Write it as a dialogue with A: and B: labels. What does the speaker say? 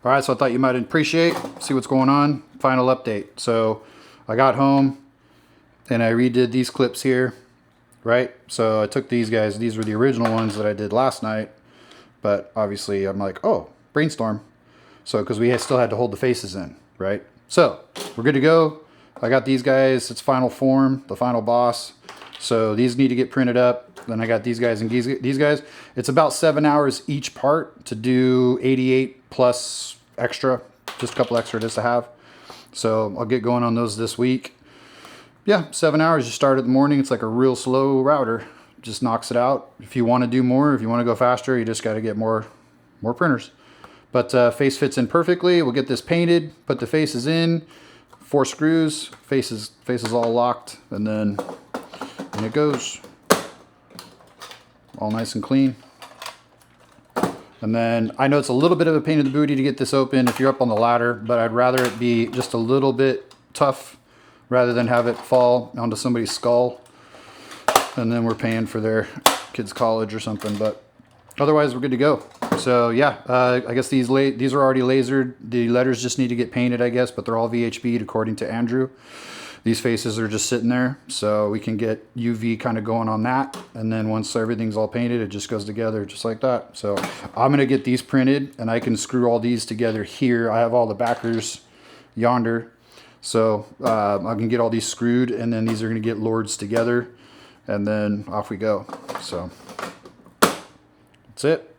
A: All right, so I thought you might appreciate, see what's going on. Final update. So I got home and I redid these clips here, right? So I took these guys. These were the original ones that I did last night. But obviously I'm like, oh, brainstorm. So because we still had to hold the faces in, right? So we're good to go. I got these guys. It's final form, the final boss. So these need to get printed up. Then I got these guys and these guys. It's about 7 hours each part to do 88 plus extra, just a couple extra just to have. So I'll get going on those this week. Yeah, 7 hours. You start in the morning. It's like a real slow router. Just knocks it out. If you want to do more, if you want to go faster, you just got to get more printers. But face fits in perfectly. We'll get this painted, put the faces in, 4 screws, faces all locked, and then in it goes. All nice and clean. And then I know it's a little bit of a pain in the booty to get this open if you're up on the ladder, but I'd rather it be just a little bit tough rather than have it fall onto somebody's skull. And then we're paying for their kids' college or something, but otherwise we're good to go. So yeah, I guess these are already lasered. The letters just need to get painted, I guess, but they're all VHB'd according to Andrew. These faces are just sitting there, so we can get UV kind of going on that. And then once everything's all painted, it just goes together just like that. So I'm gonna get these printed and I can screw all these together here. I have all the backers yonder. So I can get all these screwed and then these are gonna get lords together and then off we go. So that's it.